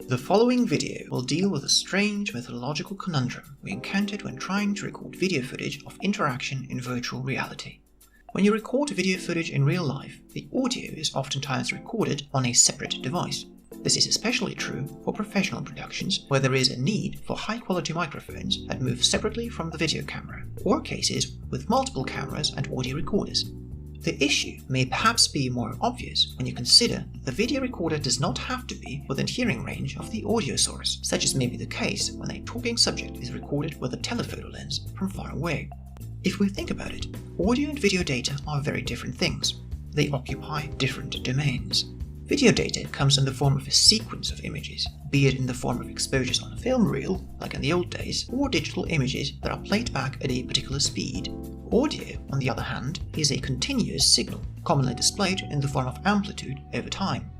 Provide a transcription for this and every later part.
The following video will deal with a strange methodological conundrum we encountered when trying to record video footage of interaction in virtual reality. When you record video footage in real life, the audio is oftentimes recorded on a separate device. This is especially true for professional productions where there is a need for high-quality microphones that move separately from the video camera, or cases with multiple cameras and audio recorders. The issue may perhaps be more obvious when you consider the video recorder does not have to be within hearing range of the audio source, such as may be the case when a talking subject is recorded with a telephoto lens from far away. If we think about it, audio and video data are very different things. They occupy different domains. Video data comes in the form of a sequence of images, be it in the form of exposures on a film reel, like in the old days, or digital images that are played back at a particular speed. Audio, on the other hand, is a continuous signal, commonly displayed in the form of amplitude over time.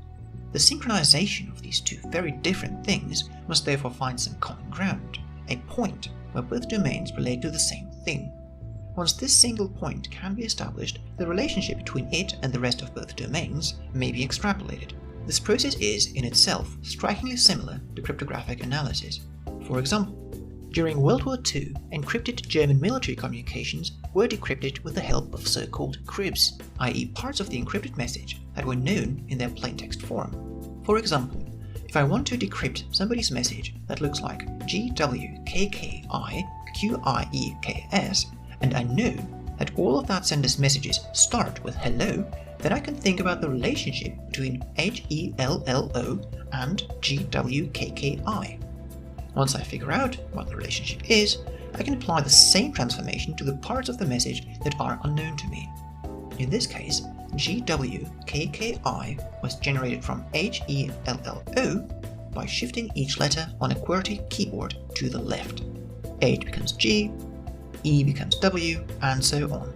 The synchronization of these two very different things must therefore find some common ground, a point where both domains relate to the same thing. Once this single point can be established, the relationship between it and the rest of both domains may be extrapolated. This process is, in itself, strikingly similar to cryptographic analysis. For example, during World War II, encrypted German military communications were decrypted with the help of so-called cribs, i.e. parts of the encrypted message that were known in their plaintext form. For example, if I want to decrypt somebody's message that looks like GWKKIQIEKS, and I know that all of that sender's messages start with hello, then I can think about the relationship between HELLO and GWKKI. Once I figure out what the relationship is, I can apply the same transformation to the parts of the message that are unknown to me. In this case, GWKKI was generated from HELLO by shifting each letter on a QWERTY keyboard to the left. H becomes G, E becomes W, and so on.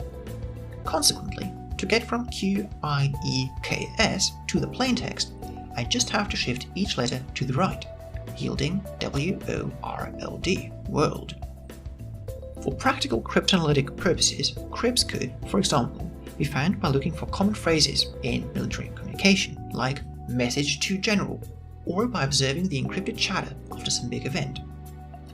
Consequently, to get from QIEKS to the plaintext, I just have to shift each letter to the right, yielding WORLD, world. For practical cryptanalytic purposes, cribs could, for example, be found by looking for common phrases in military communication, like message to general, or by observing the encrypted chatter after some big event.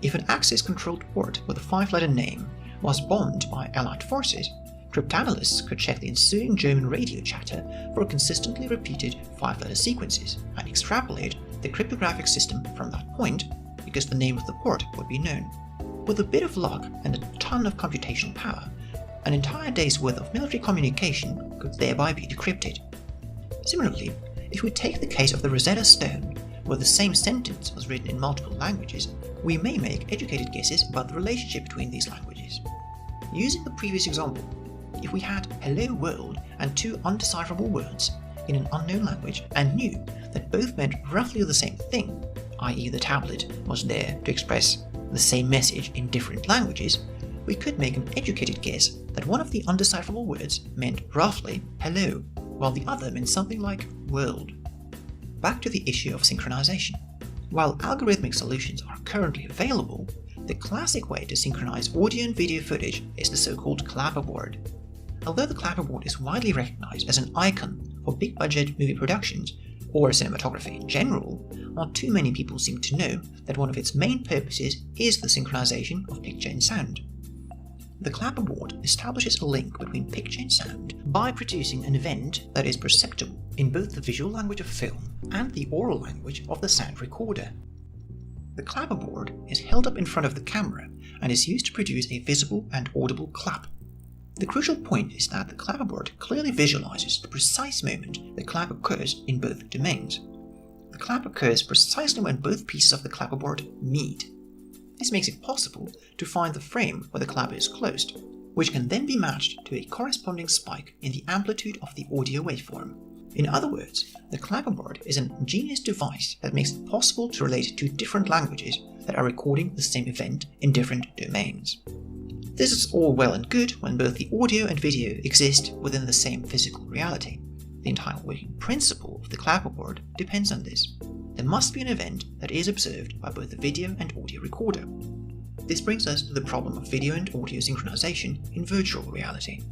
If an Axis-controlled port with a 5-letter name was bombed by Allied forces, cryptanalysts could check the ensuing German radio chatter for consistently repeated 5-letter sequences and extrapolate the cryptographic system from that point, because the name of the port would be known. With a bit of luck and a ton of computational power, an entire day's worth of military communication could thereby be decrypted. Similarly, if we take the case of the Rosetta Stone, where the same sentence was written in multiple languages, we may make educated guesses about the relationship between these languages. Using the previous example, if we had hello world and two undecipherable words in an unknown language and knew that both meant roughly the same thing, i.e. the tablet was there to express the same message in different languages, we could make an educated guess that one of the undecipherable words meant roughly hello, while the other meant something like world. Back to the issue of synchronization. While algorithmic solutions are currently available, the classic way to synchronize audio and video footage is the so-called clapperboard. Although the clapperboard is widely recognized as an icon for big-budget movie productions, or cinematography in general, not too many people seem to know that one of its main purposes is the synchronization of picture and sound. The clapperboard establishes a link between picture and sound by producing an event that is perceptible in both the visual language of film and the oral language of the sound recorder. The clapperboard is held up in front of the camera and is used to produce a visible and audible clap. The crucial point is that the clapperboard clearly visualizes the precise moment the clap occurs in both domains. The clap occurs precisely when both pieces of the clapperboard meet. This makes it possible to find the frame where the clapper is closed, which can then be matched to a corresponding spike in the amplitude of the audio waveform. In other words, the clapperboard is an ingenious device that makes it possible to relate two different languages that are recording the same event in different domains. This is all well and good when both the audio and video exist within the same physical reality. The entire working principle of the clapperboard depends on this. There must be an event that is observed by both the video and audio recorder. This brings us to the problem of video and audio synchronization in virtual reality.